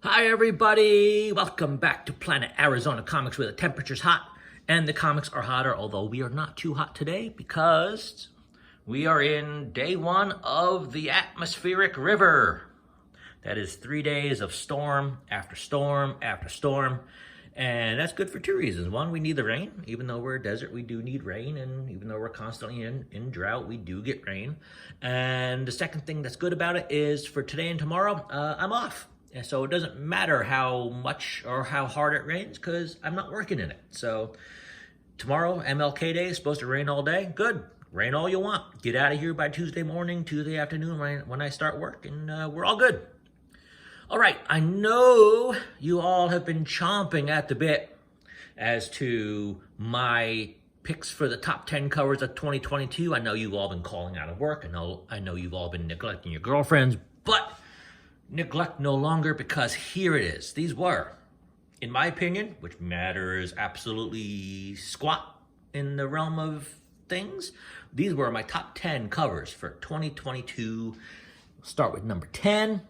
Hi everybody! Welcome back to Planet Arizona Comics, where the temperature's hot and the comics are hotter, although we are not too hot today because we are in day one of the atmospheric river. That is 3 days of storm after storm after storm, and that's good for two reasons. One, we need the rain. Even though we're a desert, we do need rain, and even though we're constantly in drought, we do get rain. And the second thing that's good about it is for today and tomorrow, I'm off. And so it doesn't matter how much or how hard it rains because I'm not working in it. So tomorrow, MLK Day, is supposed to rain all day. Good. Rain all you want. Get out of here by Tuesday morning, Tuesday afternoon when I start work, and we're all good. All right, I know you all have been chomping at the bit as to my picks for the top 10 covers of 2022. I know you've all been calling out of work. I know you've all been neglecting your girlfriends, but neglect no longer, because here it is. These were, in my opinion, which matters absolutely squat in the realm of things, these were my top 10 covers for 2022. We'll start with number 10.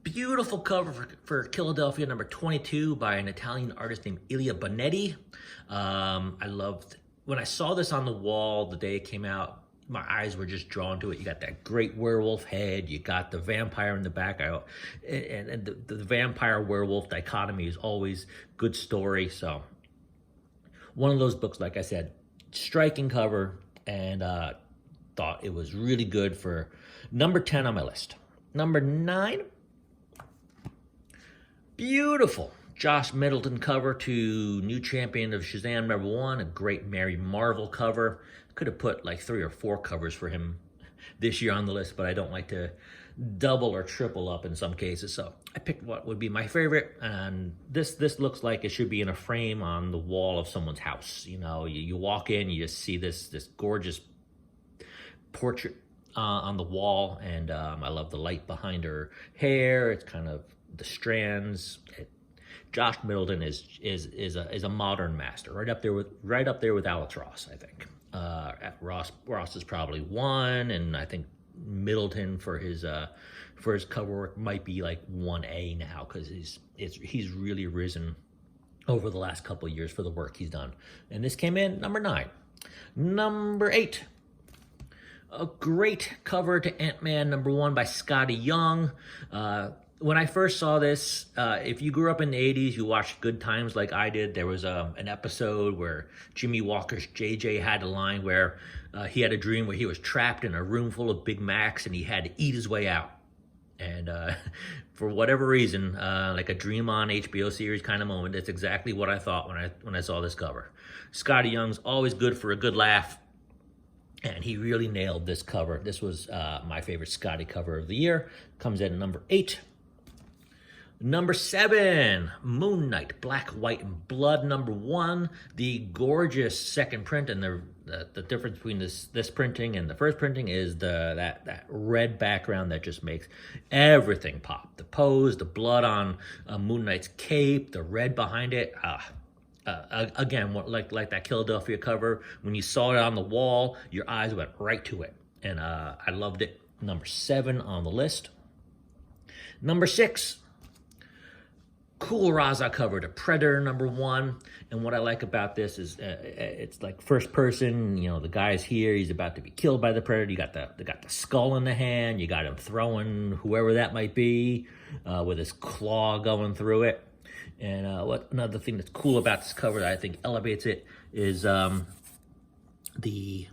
Beautiful cover for Philadelphia, number 22, by an Italian artist named Ilya Bonetti. I loved, when I saw this on the wall the day it came out, my eyes were just drawn to it. You got that great werewolf head. You got the vampire in the back. And the vampire-werewolf dichotomy is always good story. So one of those books, like I said, striking cover, and thought it was really good for number 10 on my list. Number 9, beautiful Josh Middleton cover to New Champion of Shazam number 1, a great Mary Marvel cover. Could have put like 3 or 4 covers for him this year on the list, but I don't like to double or triple up in some cases. So I picked what would be my favorite, and this looks like it should be in a frame on the wall of someone's house. You know, you walk in, you just see this gorgeous portrait on the wall, and I love the light behind her hair. It's kind of the strands. Josh Middleton is a modern master, right up there with Alex Ross, I think. Ross is probably 1, and I think Middleton for his cover work might be like 1A now, because he's really risen over the last couple of years for the work he's done. And this came in number 9. Number 8. A great cover to AntMan number 1 by Skottie Young. When I first saw this, if you grew up in the 80s, you watched Good Times like I did. There was an episode where Jimmy Walker's JJ had a line where he had a dream where he was trapped in a room full of Big Macs and he had to eat his way out. And for whatever reason, like a Dream on HBO series kind of moment, that's exactly what I thought when I saw this cover. Skottie Young's always good for a good laugh, and he really nailed this cover. This was my favorite Skottie cover of the year. Comes in at number 8. Number 7, Moon Knight, Black, White, and Blood, number 1. The gorgeous second print, and the difference between this printing and the first printing is that red background that just makes everything pop. The pose, the blood on Moon Knight's cape, the red behind it. Again, like that Philadelphia cover, when you saw it on the wall, your eyes went right to it, and I loved it. Number 7 on the list. Number 6. Cool Rahzzah cover to Predator number 1, and what I like about this is it's like first person. You know, the guy's here, he's about to be killed by the Predator. You got the skull in the hand, you got him throwing whoever that might be with his claw going through it. And another thing that's cool about this cover that I think elevates it is all the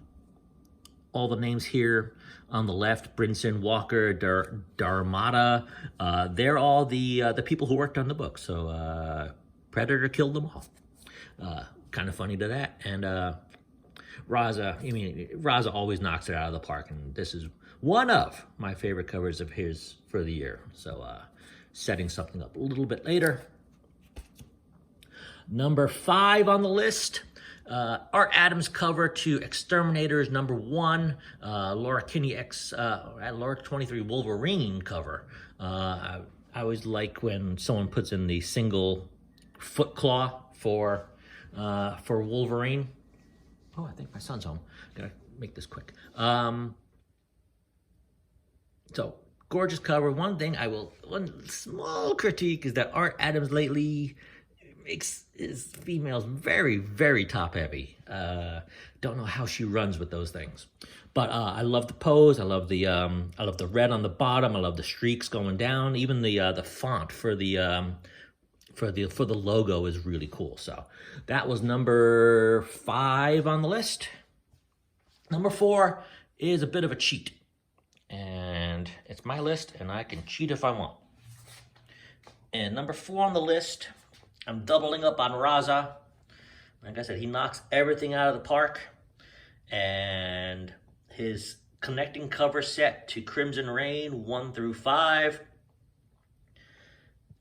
names here on the left: Brinson, Walker, Dharmata. They're all the people who worked on the book. So Predator killed them all. Kind of funny to that. And Rahzzah always knocks it out of the park, and this is one of my favorite covers of his for the year. So setting something up a little bit later. Number 5 on the list. Art Adams cover to Exterminators number 1, Laura Kinney Laura 23 Wolverine cover. I always like when someone puts in the single foot claw for Wolverine. Oh, I think my son's home. Gotta make this quick. So gorgeous cover. One small critique is that Art Adams lately makes his females very, very top heavy. Don't know how she runs with those things, but I love the pose. I love the red on the bottom. I love the streaks going down. Even the font for the logo is really cool. So that was number 5 on the list. Number 4 is a bit of a cheat, and it's my list, and I can cheat if I want. And number 4 on the list, I'm doubling up on Rahzzah. Like I said, he knocks everything out of the park, and his connecting cover set to Crimson Reign 1 through 5.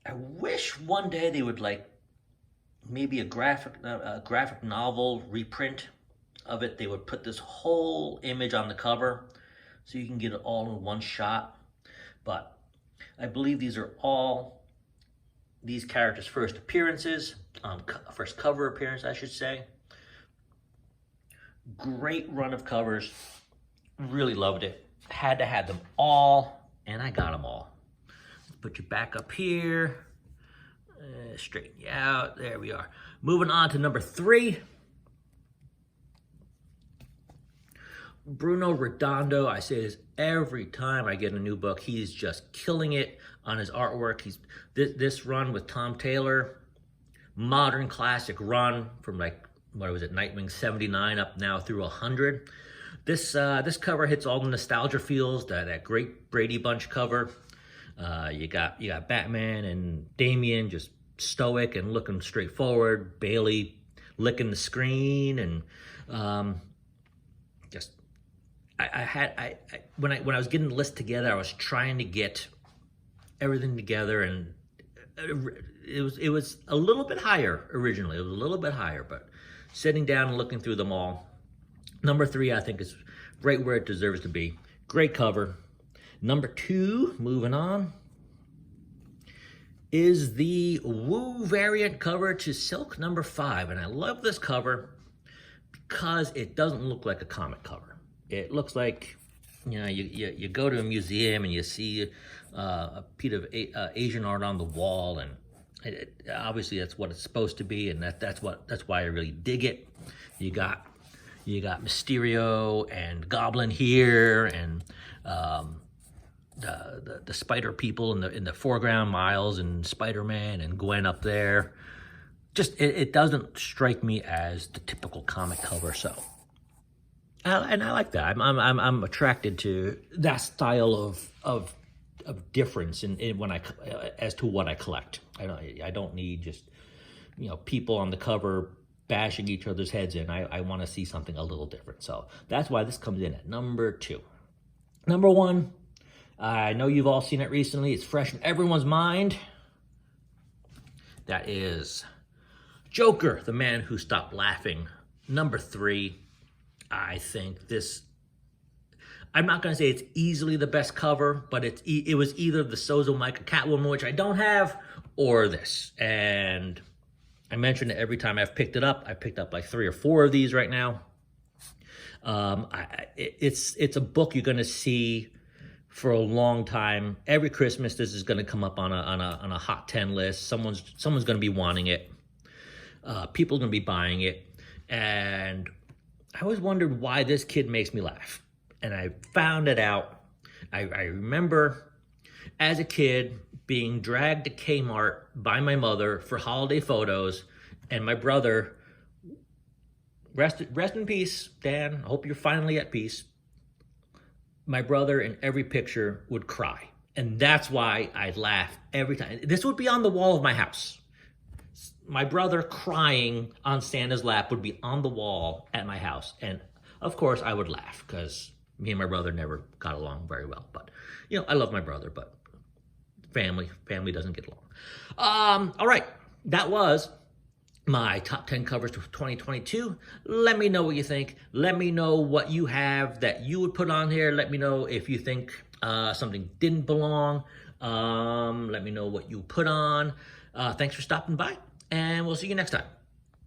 I wish one day they would maybe a graphic novel reprint of it. They would put this whole image on the cover so you can get it all in one shot. But I believe these are all these characters' first appearances, first cover appearance, I should say. Great run of covers. Really loved it. Had to have them all, and I got them all. Put you back up here. Straighten you out. There we are. Moving on to number 3. Bruno Redondo. I say this every time I get a new book. He's just killing it on his artwork. This run with Tom Taylor, modern classic run from Nightwing 79 up now through 100. This cover hits all the nostalgia feels. That great Brady Bunch cover. You got Batman and Damian just stoic and looking straight forward. Bailey licking the screen, and when I was getting the list together, I was trying to get everything together, and it was a little bit higher originally. It was a little bit higher, but sitting down and looking through them all, number 3 I think is right where it deserves to be. Great cover. Number 2, moving on, is the Woo variant cover to Silk number 5, and I love this cover because it doesn't look like a comic cover. It looks like, you go to a museum and you see a piece of Asian art on the wall, and obviously that's what it's supposed to be, and that's why I really dig it. You got Mysterio and Goblin here, and the spider people in the foreground, Miles and Spider-Man and Gwen up there. Just it doesn't strike me as the typical comic cover, so. And I like that. I'm attracted to that style of difference in when as to what I collect. I don't need just people on the cover bashing each other's heads in. I want to see something a little different. So that's why this comes in at number 2. Number 1, I know you've all seen it recently. It's fresh in everyone's mind. That is Joker, the Man Who Stopped Laughing. Number 3. I think this, I'm not going to say it's easily the best cover, but it was either the Sozo Micah Catwoman, which I don't have, or this. And I mentioned it every time I've picked it up. I picked up like 3 or 4 of these right now. It's a book you're going to see for a long time. Every Christmas, this is going to come up on a hot 10 list. Someone's going to be wanting it. People are going to be buying it. And I always wondered why this kid makes me laugh. And I found it out. I remember as a kid being dragged to Kmart by my mother for holiday photos, and my brother, rest in peace, Dan, I hope you're finally at peace. My brother in every picture would cry. And that's why I'd laugh every time. This would be on the wall of my house. My brother crying on Santa's lap would be on the wall at my house. And of course I would laugh because me and my brother never got along very well. But, I love my brother, but family doesn't get along. All right, that was my top 10 covers for 2022. Let me know what you think. Let me know what you have that you would put on here. Let me know if you think something didn't belong. Let me know what you put on. Thanks for stopping by, and we'll see you next time.